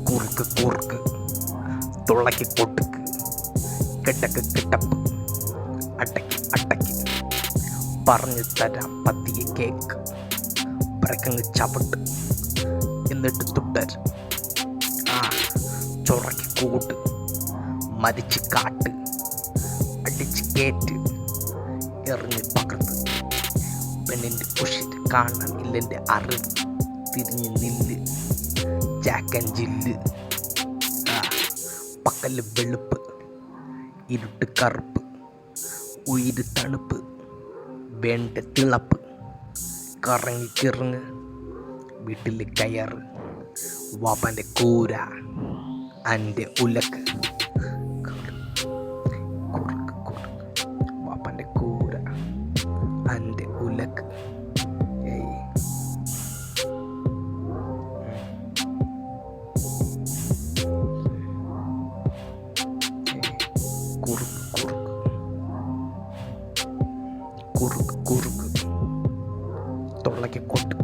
കുറുക്ക് കുറുക്ക് തുള്ളക്ക് കൊട്ടുക്ക് കെട്ടക്ക് കിട്ടപ്പ് അട്ടക്ക് അട്ടക്ക് പറഞ്ഞു തരാം പതിയെ കേക്ക് പറക്കങ്ങ് ചവിട്ട് എന്നിട്ട് തുട്ടർ ആ ചൊറക്കി കൂട്ട് മരിച്ച് കാട്ട് അടിച്ച് കേറ്റ് എറിഞ്ഞ് പകർത്ത് പെണ്ണിൻ്റെ കുഷിട്ട് കാണാൻ ഇല്ലെൻ്റെ അറിവ് തിരിഞ്ഞ് നില്ല് ജാക്കൻ ജില്ല് ആ പക്കല് വെളുപ്പ് ഇരുട്ട് കറുപ്പ് ഉയിര് തണുപ്പ് വേണ്ട തിളപ്പ് കറങ്ങി കിറങ്ങ് വീട്ടിൽ കയറ് വാപ്പൻ്റെ കൂര എൻ്റെ ഉലക്ക് കുറുക്ക് കുറുക്ക് വാപ്പൻ്റെ കൂര എൻ്റെ ഉലക്ക് കുറുക്ക് കുറുക്ക് കുറുക്ക് കുറുക്ക് തൊള്ളയ്ക്ക് കൊട്ട്